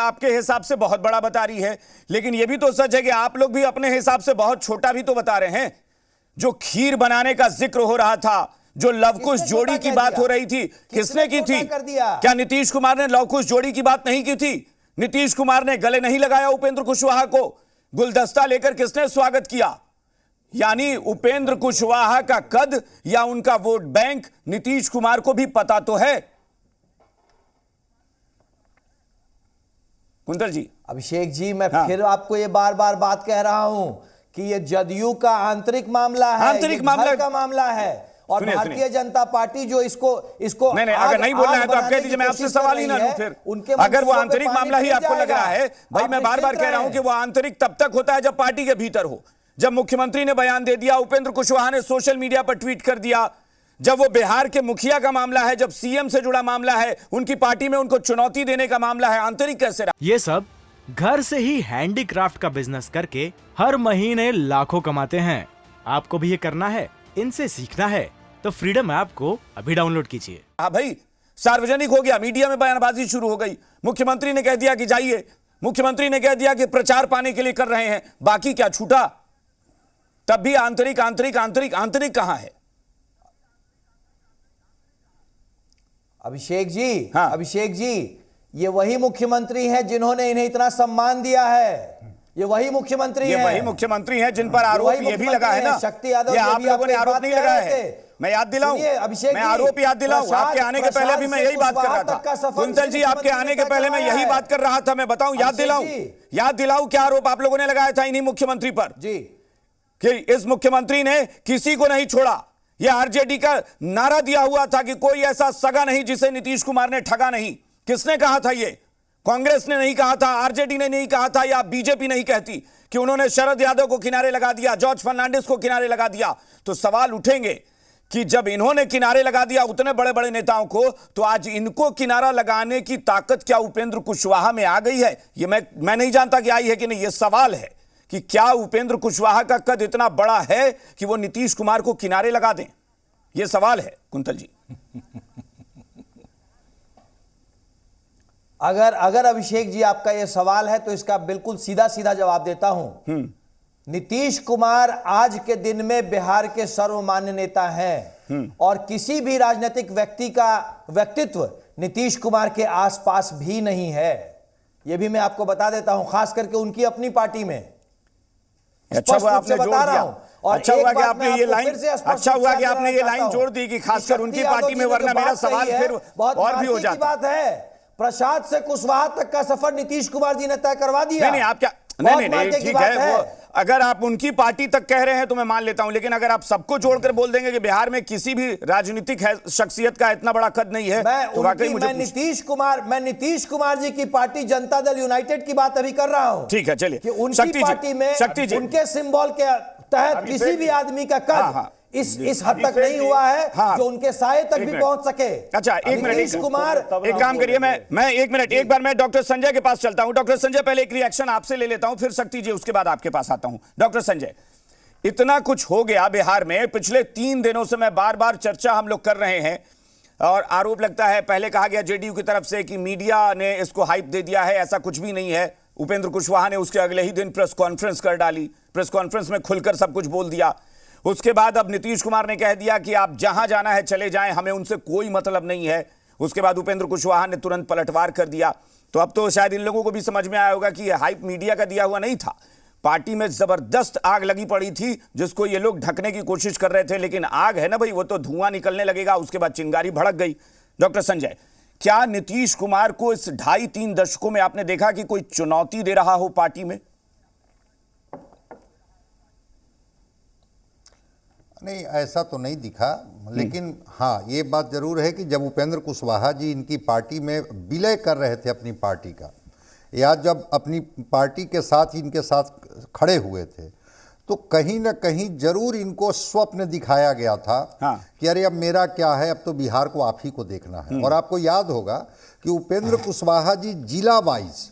आपके हिसाब से बहुत बड़ा बता रही है, लेकिन यह भी तो सच है कि आप लोग भी अपने हिसाब से बहुत छोटा भी तो बता रहे हैं। जो खीर बनाने का जिक्र हो रहा था, जो लवकुश जोड़ी की बात हो रही थी, किसने की थी? क्या नीतीश कुमार ने लवकुश जोड़ी की बात नहीं की थी? नीतीश कुमार ने गले नहीं लगाया उपेंद्र कुशवाहा को? गुलदस्ता लेकर किसने स्वागत किया? यानी उपेंद्र कुशवाहा का कद या उनका वोट बैंक नीतीश कुमार को भी पता तो है। कुंतल जी, अभिषेक जी, मैं फिर आपको ये बार बार बात कह रहा हूं कि ये जदयू का आंतरिक मामला है, आंतरिक मामला का मामला है। और भारतीय जनता पार्टी जो इसको नहीं, अगर नहीं बोलना है तो आप कह दीजिए, मैं आपसे सवाल ही ना लूं। फिर अगर वो आंतरिक मामला ही आपको लग रहा है, भाई मैं बार बार कह रहा हूं कि वो आंतरिक तब तक होता है जब पार्टी के भीतर हो। जब मुख्यमंत्री ने बयान दे दिया, उपेंद्र कुशवाहा ने सोशल मीडिया पर ट्वीट कर दिया, जब वो बिहार के मुखिया का मामला है, जब सीएम से जुड़ा मामला है, उनकी पार्टी में उनको चुनौती देने का मामला है, आंतरिक कैसे रहा? ये सब घर से ही हैंडीक्राफ्ट का बिजनेस करके हर महीने लाखों कमाते हैं। आपको भी ये करना है, इनसे सीखना है तो फ्रीडम ऐप को अभी डाउनलोड कीजिए। हाँ भाई, सार्वजनिक हो गया, मीडिया में बयानबाजी शुरू हो गई। मुख्यमंत्री ने कह दिया कि जाइए, मुख्यमंत्री ने कह दिया कि प्रचार पाने के लिए कर रहे हैं, बाकी क्या छूटा? तब भी आंतरिक आंतरिक आंतरिक आंतरिक कहां है? अभिषेक जी, हाँ। अभिषेक जी, ये वही मुख्यमंत्री हैं जिन्होंने इन्हें इतना सम्मान दिया है। ये वही मुख्यमंत्री हैं। ये वही मुख्यमंत्री हैं जिन पर आरोप ये भी लगा है ना। शक्ति यादव, ये आप लोगों ने आरोप नहीं लगाया है। मैं याद दिलाऊं, मैं आरोप याद दिलाऊं, आपके आने के पहले भी मैं यही बात कर रहा था। कुंतल जी, आपके आने के पहले मैं यही बात कर रहा था। मैं बताऊं, याद दिलाऊं क्या आरोप आप लोगों ने लगाया था इन्हीं मुख्यमंत्री पर जी, कि इस मुख्यमंत्री ने किसी को नहीं छोड़ा। यह आरजेडी का नारा दिया हुआ था कि कोई ऐसा सगा नहीं जिसे नीतीश कुमार ने ठगा नहीं। किसने कहा था? ये कांग्रेस ने नहीं कहा था, आरजेडी ने नहीं कहा था, या बीजेपी नहीं कहती कि उन्होंने शरद यादव को किनारे लगा दिया, जॉर्ज फर्नांडिस को किनारे लगा दिया। तो सवाल उठेंगे कि जब इन्होंने किनारे लगा दिया उतने बड़े बड़े नेताओं को, तो आज इनको किनारा लगाने की ताकत क्या उपेंद्र कुशवाहा में आ गई है? ये मैं नहीं जानता कि आई है कि नहीं। यह सवाल है कि क्या उपेंद्र कुशवाहा का कद इतना बड़ा है कि वो नीतीश कुमार को किनारे लगा दें? यह सवाल है कुंतल जी। अगर अभिषेक जी आपका यह सवाल है तो इसका बिल्कुल सीधा सीधा जवाब देता हूं। नीतीश कुमार आज के दिन में बिहार के सर्वमान्य नेता हैं और किसी भी राजनीतिक व्यक्ति का व्यक्तित्व नीतीश कुमार के आसपास भी नहीं है। यह भी मैं आपको बता देता हूं, खास करके उनकी अपनी पार्टी में। अच्छा हुआ आपने जोड़ दिया, अच्छा हुआ कि आपने ये लाइन, अच्छा हुआ कि आपने ये लाइन जोड़ दी कि खासकर उनकी पार्टी में, वरना मेरा सवाल फिर और भी हो जाता। बात है, प्रसाद से कुशवाहा तक का सफर नीतीश कुमार जी ने तय करवा दिया। नहीं, आप क्या, नहीं, ठीक है, वो अगर आप उनकी पार्टी तक कह रहे हैं तो मैं मान लेता हूं, लेकिन अगर आप सबको जोड़कर बोल देंगे कि बिहार में किसी भी राजनीतिक शख्सियत का इतना बड़ा कद नहीं है, तो वाकई मुझे मैं नीतीश कुमार जी की पार्टी जनता दल यूनाइटेड की बात अभी कर रहा हूं। ठीक है, चलिए। उनकी पार्टी में उनके सिंबल के तहत किसी भी आदमी का कद इस हद तक नहीं हुआ है जो उनके साये तक भी पहुंच सके। अच्छा, एक मिनट, नीतीश कुमार, एक काम करिए, मैं एक मिनट, एक बार मैं डॉक्टर संजय के पास चलता हूं। डॉक्टर संजय, पहले एक रिएक्शन आपसे ले लेता हूं, फिर शक्ति जी, उसके बाद आपके पास आता हूं। डॉक्टर संजय, इतना कुछ हो गया बिहार में, पिछले 3 दिनों से मैं बार बार चर्चा हम लोग कर रहे हैं और आरोप लगता है, पहले कहा गया जेडीयू की तरफ से कि मीडिया ने इसको हाइप दे दिया है, ऐसा कुछ भी नहीं है। उपेंद्र कुशवाहा ने उसके अगले ही दिन प्रेस कॉन्फ्रेंस कर डाली, प्रेस कॉन्फ्रेंस में खुलकर सब कुछ बोल दिया। उसके बाद अब नीतीश कुमार ने कह दिया कि आप जहां जाना है चले जाएं, हमें उनसे कोई मतलब नहीं है। उसके बाद उपेंद्र कुशवाहा ने तुरंत पलटवार कर दिया। तो अब तो शायद इन लोगों को भी समझ में आया होगा कि यह हाइप मीडिया का दिया हुआ नहीं था। पार्टी में जबरदस्त आग लगी पड़ी थी जिसको ये लोग ढकने की कोशिश कर रहे थे, लेकिन आग है ना भाई, वो तो धुआं निकलने लगेगा, उसके बाद चिंगारी भड़क गई। डॉक्टर संजय, क्या नीतीश कुमार को इस 2.5-3 दशकों में आपने देखा कि कोई चुनौती दे रहा हो पार्टी में? नहीं, ऐसा तो नहीं दिखा, लेकिन हाँ ये बात जरूर है कि जब उपेंद्र कुशवाहा जी इनकी पार्टी में विलय कर रहे थे अपनी पार्टी का, या जब अपनी पार्टी के साथ इनके साथ खड़े हुए थे, तो कहीं ना कहीं जरूर इनको स्वप्न दिखाया गया था कि अरे अब मेरा क्या है, अब तो बिहार को आप ही को देखना है। और आपको याद होगा कि उपेंद्र कुशवाहा जी जिला वाइज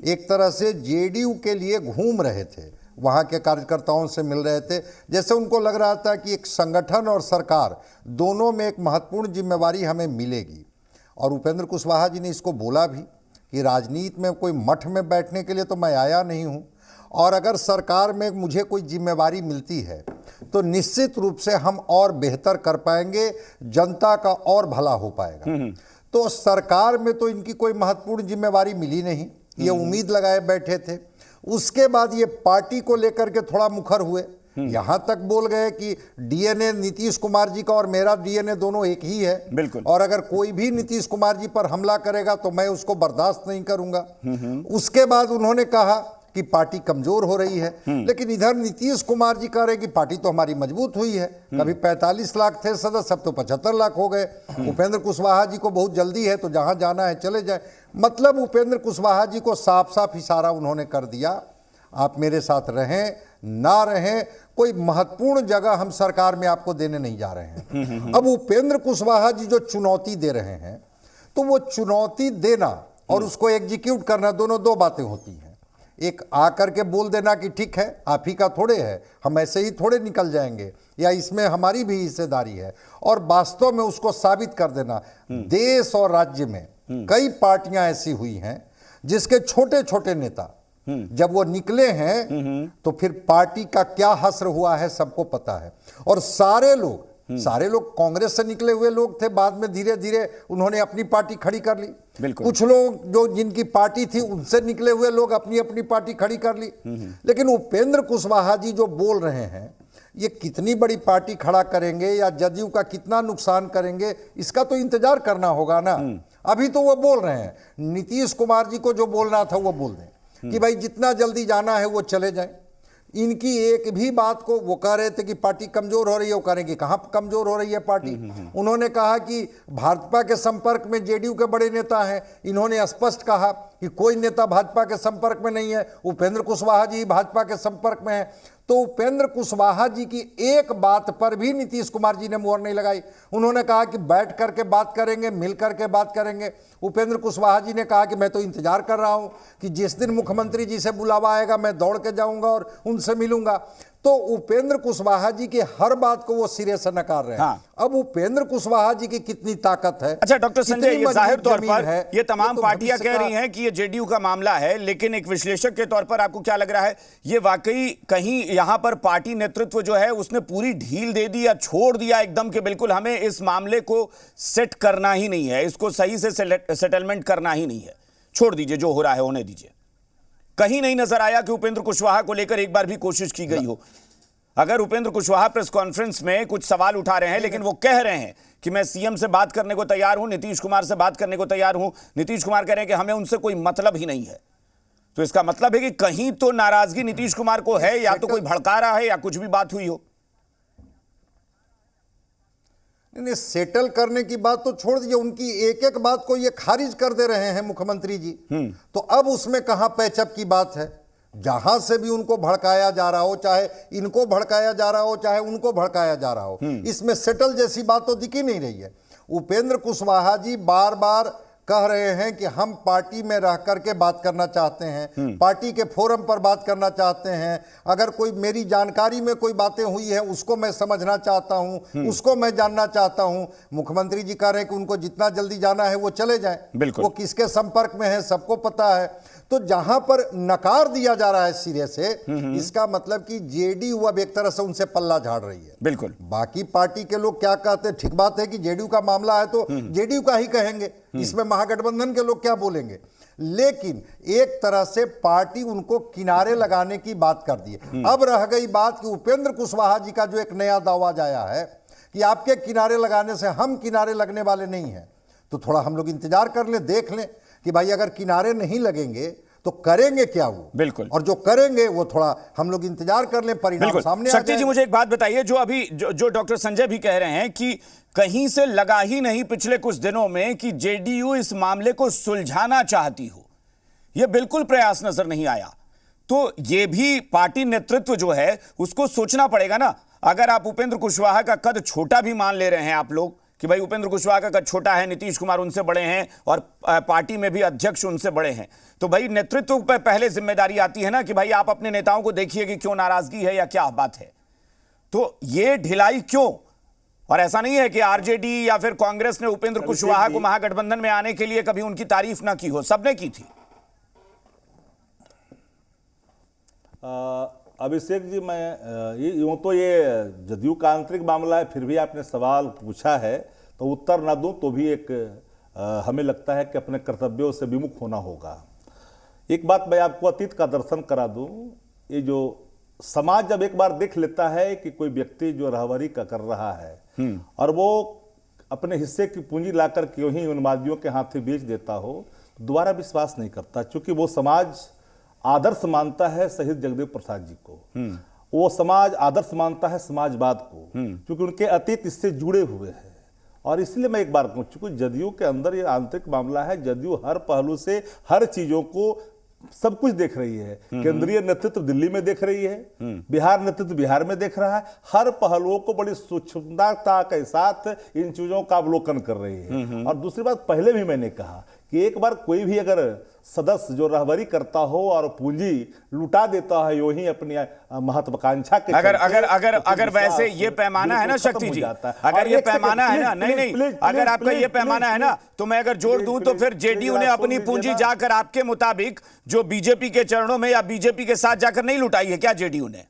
एक तरह से जेडीयू के लिए घूम रहे थे, वहाँ के कार्यकर्ताओं से मिल रहे थे, जैसे उनको लग रहा था कि एक संगठन और सरकार दोनों में एक महत्वपूर्ण जिम्मेवारी हमें मिलेगी। और उपेंद्र कुशवाहा जी ने इसको बोला भी कि राजनीति में कोई मठ में बैठने के लिए तो मैं आया नहीं हूँ, और अगर सरकार में मुझे कोई जिम्मेवारी मिलती है तो निश्चित रूप से हम और बेहतर कर पाएंगे, जनता का और भला हो पाएगा। तो सरकार में तो इनकी कोई महत्वपूर्ण जिम्मेवारी मिली नहीं, ये उम्मीद लगाए बैठे थे। उसके बाद ये पार्टी को लेकर के थोड़ा मुखर हुए, यहां तक बोल गए कि डीएनए नीतीश कुमार जी का और मेरा डीएनए दोनों एक ही है, बिल्कुल, और अगर कोई भी नीतीश कुमार जी पर हमला करेगा तो मैं उसको बर्दाश्त नहीं करूंगा। उसके बाद उन्होंने कहा कि पार्टी कमजोर हो रही है, लेकिन इधर नीतीश कुमार जी कह रहे कि पार्टी तो हमारी मजबूत हुई है। कभी 45 लाख थे सदस्य, अब तो 75 लाख हो गए। उपेंद्र कुशवाहा जी को बहुत जल्दी है तो जहां जाना है चले जाए। मतलब उपेंद्र कुशवाहा जी को साफ साफ इशारा उन्होंने कर दिया, आप मेरे साथ रहें ना रहें, कोई महत्वपूर्ण जगह हम सरकार में आपको देने नहीं जा रहे हैं। अब उपेंद्र कुशवाहा जी जो चुनौती दे रहे हैं, तो वो चुनौती देना और उसको एग्जीक्यूट करना, दोनों दो बातें होती हैं। एक आकर के बोल देना कि ठीक है, आप ही का थोड़े है, हम ऐसे ही थोड़े निकल जाएंगे, या इसमें हमारी भी हिस्सेदारी है, और वास्तव में उसको साबित कर देना। देश और राज्य में कई पार्टियां ऐसी हुई हैं जिसके छोटे छोटे नेता जब वो निकले हैं तो फिर पार्टी का क्या हश्र हुआ है सबको पता है। और सारे लोग कांग्रेस से निकले हुए लोग थे, बाद में धीरे धीरे उन्होंने अपनी पार्टी खड़ी कर ली। कुछ लोग जो जिनकी पार्टी थी उनसे निकले हुए लोग अपनी अपनी पार्टी खड़ी कर ली। लेकिन उपेंद्र कुशवाहा जी जो बोल रहे हैं, ये कितनी बड़ी पार्टी खड़ा करेंगे या जदयू का कितना नुकसान करेंगे, इसका तो इंतजार करना होगा ना। अभी तो वो बोल रहे हैं, नीतीश कुमार जी को जो बोलना था वो बोल दें कि भाई जितना जल्दी जाना है वो चले जाएं। इनकी एक भी बात को, वो कह रहे थे कि पार्टी कमजोर हो रही है, वो कह रहे हैं कि कहां कमजोर हो रही है पार्टी। उन्होंने कहा कि भाजपा के संपर्क में जेडीयू के बड़े नेता हैं, इन्होंने स्पष्ट कहा कि कोई नेता भाजपा के संपर्क में नहीं है, उपेंद्र कुशवाहा जी भाजपा के संपर्क में है। तो उपेंद्र कुशवाहा जी की एक बात पर भी नीतीश कुमार जी ने मुहर नहीं लगाई। उन्होंने कहा कि बैठ करके बात करेंगे, मिल करके बात करेंगे। उपेंद्र कुशवाहा जी ने कहा कि मैं तो इंतजार कर रहा हूं कि जिस दिन मुख्यमंत्री जी से बुलावा आएगा मैं दौड़ के जाऊंगा और उनसे मिलूंगा। तो उपेंद्र कुशवाहा जी की हर बात को वो सिरे से नकार रहे हैं। हाँ। अब उपेंद्र कुशवाहा जी की कितनी ताकत है। अच्छा डॉक्टर संजय, ये जाहिर तौर पर ये तमाम तो पार्टियां कह रही हैं कि ये जेडीयू का मामला है, लेकिन एक विश्लेषक के तौर पर आपको क्या लग रहा है, ये वाकई कहीं यहां पर पार्टी नेतृत्व जो है उसने पूरी ढील दे दी या छोड़ दिया एकदम कि बिल्कुल हमें इस मामले को सेट करना ही नहीं है, इसको सही से सेटलमेंट करना ही नहीं है, छोड़ दीजिए, जो हो रहा है होने दीजिए। कहीं नहीं नजर आया कि उपेंद्र कुशवाहा को लेकर एक बार भी कोशिश की गई हो। अगर उपेंद्र कुशवाहा प्रेस कॉन्फ्रेंस में कुछ सवाल उठा रहे हैं, लेकिन वो कह रहे हैं कि मैं सीएम से बात करने को तैयार हूं, नीतीश कुमार से बात करने को तैयार हूं, नीतीश कुमार कह रहे हैं कि हमें उनसे कोई मतलब ही नहीं है, तो इसका मतलब है कि कहीं तो नाराजगी नीतीश कुमार को है, या तो कोई भड़का रहा है या कुछ भी बात हुई हो। नहीं, सेटल करने की बात तो छोड़ दीजिए, उनकी एक एक बात को ये खारिज कर दे रहे हैं मुख्यमंत्री जी। तो अब उसमें कहां पैचअप की बात है। जहां से भी उनको भड़काया जा रहा हो, चाहे इनको भड़काया जा रहा हो, चाहे उनको भड़काया जा रहा हो, इसमें सेटल जैसी बात तो दिख ही नहीं रही है। उपेंद्र कुशवाहा जी बार बार कह रहे हैं कि हम पार्टी में रह करके बात करना चाहते हैं, पार्टी के फोरम पर बात करना चाहते हैं, अगर कोई मेरी जानकारी में कोई बातें हुई है उसको मैं समझना चाहता हूं, उसको मैं जानना चाहता हूं। मुख्यमंत्री जी कह रहे हैं कि उनको जितना जल्दी जाना है वो चले जाएं, वो किसके संपर्क में है सबको पता है। तो जहां पर नकार दिया जा रहा है सिरे से, इसका मतलब कि जेडीयू अब एक तरह से उनसे पल्ला झाड़ रही है। बिल्कुल। बाकी पार्टी के लोग क्या कहते हैं, ठीक बात है कि जेडीयू का मामला है तो जेडीयू का ही कहेंगे, इसमें महागठबंधन के लोग क्या बोलेंगे। लेकिन एक तरह से पार्टी उनको किनारे लगाने की बात कर दी है। अब रह गई बात कि उपेंद्र कुशवाहा जी का जो एक नया दावा आया है कि आपके किनारे लगाने से हम किनारे लगने वाले नहीं हैं, तो थोड़ा हम लोग इंतजार कर लें, देख लें कि भाई अगर किनारे नहीं लगेंगे तो करेंगे क्या वो। बिल्कुल। और जो करेंगे वो थोड़ा हम लोग इंतजार कर लें, परिणाम सामने आ जाए। शक्ति जी, मुझे एक बात बताइए, जो अभी जो डॉक्टर संजय भी कह रहे हैं कि कहीं से लगा ही नहीं पिछले कुछ दिनों में कि जेडीयू इस मामले को सुलझाना चाहती हो, यह बिल्कुल प्रयास नजर नहीं आया। तो यह भी पार्टी नेतृत्व जो है उसको सोचना पड़ेगा ना। अगर आप उपेंद्र कुशवाहा का कद छोटा भी मान ले रहे हैं आप लोग कि भाई उपेंद्र कुशवाहा का कद छोटा है, नीतीश कुमार उनसे बड़े हैं और पार्टी में भी अध्यक्ष उनसे बड़े हैं, तो भाई नेतृत्व पर पहले जिम्मेदारी आती है ना कि भाई आप अपने नेताओं को देखिए कि क्यों नाराजगी है या क्या बात है। तो ये ढिलाई क्यों? और ऐसा नहीं है कि आरजेडी या फिर कांग्रेस ने उपेंद्र कुशवाहा को महागठबंधन में आने के लिए कभी उनकी तारीफ ना की हो, सबने की थी। अभिषेक जी, मैं यूँ तो ये जदयू का आंतरिक मामला है, फिर भी आपने सवाल पूछा है तो उत्तर ना दूं तो भी एक हमें लगता है कि अपने कर्तव्यों से विमुख होना होगा। एक बात मैं आपको अतीत का दर्शन करा दूं, ये जो समाज जब एक बार देख लेता है कि कोई व्यक्ति जो राहबरी का कर रहा है और वो अपने हिस्से की पूंजी लाकर क्यों ही उन्मादियों के हाथ बेच देता हो, दोबारा विश्वास नहीं करता, क्योंकि वो समाज आदर्श मानता है शहीद जगदेव प्रसाद जी को, वो समाज आदर्श मानता है समाजवाद को, क्योंकि उनके अतीत इससे जुड़े हुए हैं। और इसलिए मैं एक बार कहूँ, चूंकि जदयू के अंदर ये आंतरिक मामला है, जदयू हर पहलू से हर चीजों को सब कुछ देख रही है। केंद्रीय नेतृत्व दिल्ली में देख रही है, बिहार नेतृत्व बिहार में देख रहा है, हर पहलुओं को बड़ी सूक्ष्मता के साथ इन चीजों का अवलोकन कर रही है। और दूसरी बात, पहले भी मैंने कहा कि एक बार कोई भी अगर सदस्य जो रहबरी करता हो और पूंजी लुटा देता है यूं ही अपनी महत्वाकांक्षा के अगर वैसे ये पैमाना है ना शक्ति जी, अगर ये पैमाना है ना, नहीं, अगर आपका ये पैमाना है ना, तो मैं अगर जोड़ दूं तो फिर जेडीयू ने अपनी पूंजी जाकर आपके मुताबिक जो बीजेपी के चरणों में या बीजेपी के साथ जाकर नहीं लुटाई है क्या जेडीयू ने?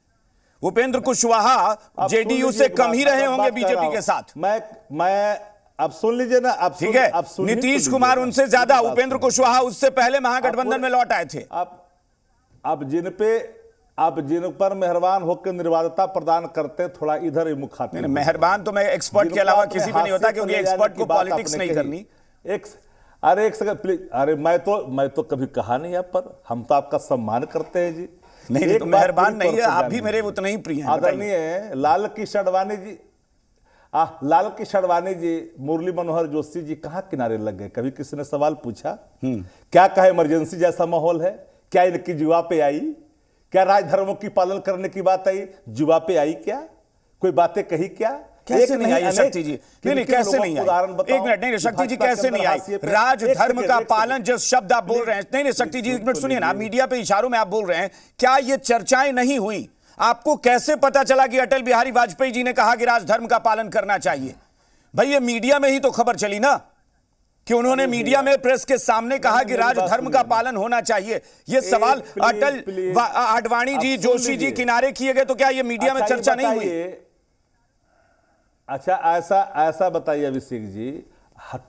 उपेंद्र कुशवाहा जेडीयू से कम ही रहे होंगे बीजेपी के साथ। मैं अब सुन लीजिए ना, अब ठीक है, नीतीश कुमार उनसे ज्यादा, उपेंद्र कुशवाहा उससे पहले महागठबंधन में लौट आए थे। अब जिन पर मेहरबान होकर निर्वाधता प्रदान करते, थोड़ा इधर मुख आते हैं। मेहरबान तो मैं एक्सपर्ट के अलावा किसी पे नहीं होता, क्योंकि एक्सपर्ट को पॉलिटिक्स नहीं करनी। अरे एक सेकंड प्लीज, अरे मैं तो कभी कहा नहीं आप पर, हम तो आपका सम्मान करते हैं जी। नहीं तो मेहरबान नहीं है, आप भी मेरे उतना ही प्रिय हैं। आदरणीय लाल कृष्ण आडवाणी जी, मुरली मनोहर जोशी जी कहाँ किनारे लग गए? कभी किसी ने सवाल पूछा? क्या कहा इमरजेंसी जैसा माहौल है? क्या इनकी जुआ पे आई? क्या राजधर्मों की पालन करने की बात आई? जुआ पे आई क्या? कोई बातें कही क्या? कैसे नहीं आई शक्ति जी? नहीं, कैसे नहीं आई? एक मिनट, नहीं शक्ति जी, कैसे नहीं आई? राजधर्म का पालन जिस शब्द आप बोल रहे हैं, नहीं शक्ति जी एक मिनट सुनिए ना, मीडिया पे इशारों में आप बोल रहे हैं, क्या ये चर्चाएं नहीं हुई? आपको कैसे पता चला कि अटल बिहारी वाजपेयी जी ने कहा कि राजधर्म का पालन करना चाहिए? भाई ये मीडिया में ही तो खबर चली ना, कि उन्होंने मीडिया में प्रेस के सामने कहा कि राजधर्म का पालन होना चाहिए। ये सवाल अटल आडवाणी जी, जोशी जी किनारे किए गए, तो क्या ये मीडिया में चर्चा नहीं हुई? अच्छा, ऐसा बताइए अभिषेक जी,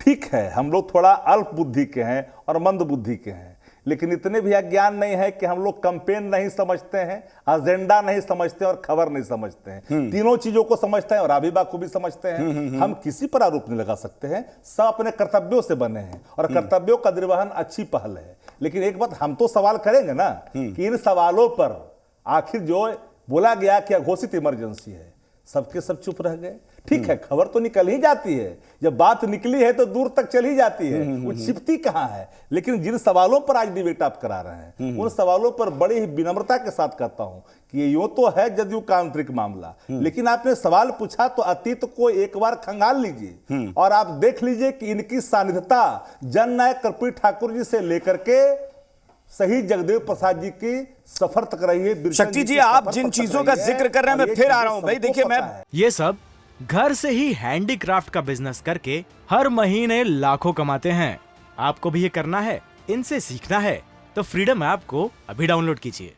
ठीक है हम लोग थोड़ा अल्प बुद्धि के हैं और मंद बुद्धि के हैं, लेकिन इतने भी अज्ञान नहीं है कि हम लोग कैंपेन नहीं समझते हैं, एजेंडा नहीं समझते और खबर नहीं समझते हैं। तीनों चीजों को समझते हैं और अभी बाखूबी समझते हैं। हम किसी पर आरोप नहीं लगा सकते हैं, सब अपने कर्तव्यों से बने हैं और कर्तव्यों का निर्वहन अच्छी पहल है। लेकिन एक बात हम तो सवाल करेंगे ना कि इन सवालों पर आखिर जो बोला गया कि घोषित इमरजेंसी है, सबके सब चुप रह गए। ठीक है, खबर तो निकल ही जाती है, जब बात निकली है तो दूर तक चली जाती है, वो छिपती कहां है। लेकिन जिन सवालों पर आज डिबेट आप करा रहे हैं, उन सवालों पर बड़ी ही विनम्रता के साथ कहता हूं कि यूं तो है जदयू का आंतरिक मामला, लेकिन आपने सवाल पूछा तो अतीत को एक बार खंगाल लीजिए और आप देख लीजिए कि इनकी सानिध्यता जननायक कर्पूरी ठाकुर जी से लेकर के शहीद जगदेव प्रसाद जी की सफर तक रही है। शक्ति जी, आप जिन चीजों का जिक्र कर रहे हैं, मैं फिर आ रहा हूं भाई। देखिए, मैं ये सब घर से ही हैंडीक्राफ्ट का बिजनेस करके हर महीने लाखों कमाते हैं। आपको भी ये करना है, इनसे सीखना है तो फ्रीडम ऐप को अभी डाउनलोड कीजिए।